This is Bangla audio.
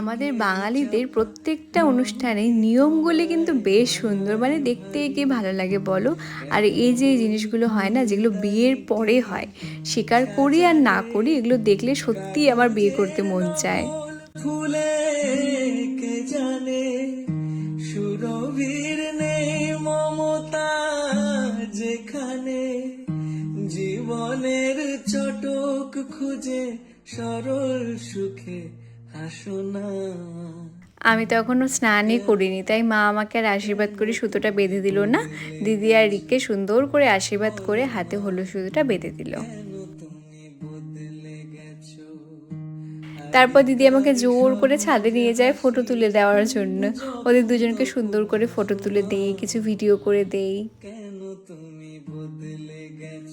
আমাদের বাঙালিদের প্রত্যেকটা অনুষ্ঠানে নিয়মগুলি কিন্তু বেশ সুন্দর, মানে দেখতে কি ভালো লাগে বলো। আর এই যে জিনিসগুলো হয় না, যেগুলো বিয়ের পরে হয়, স্বীকার করি আর না করি, এগুলো দেখলে সত্যিই আমার বিয়ে করতে মন চায়। ফুলে কে জানে সুরভির নেই মমতা যেখানে জীবনের চটক খুঁজে সরল সুখে হাসো না। আমি তো এখনো স্নানই করিনি, তাই মা আমাকে আর আশীর্বাদ করে সুতোটা বেঁধে দিল না। দিদি আর রিককে সুন্দর করে আশীর্বাদ করে হাতে হলুদ সুতোটা বেঁধে দিল। তুমি বদলে গেছো তারপর দিদি আমাকে জোর করে ছাদে নিয়ে যায় ফটো তুলে দেওয়ার জন্য। ওদের দুজনকে সুন্দর করে ফটো তুলে দেই, কিছু ভিডিও করে দেই। কেন তুমি বদলে গেছো।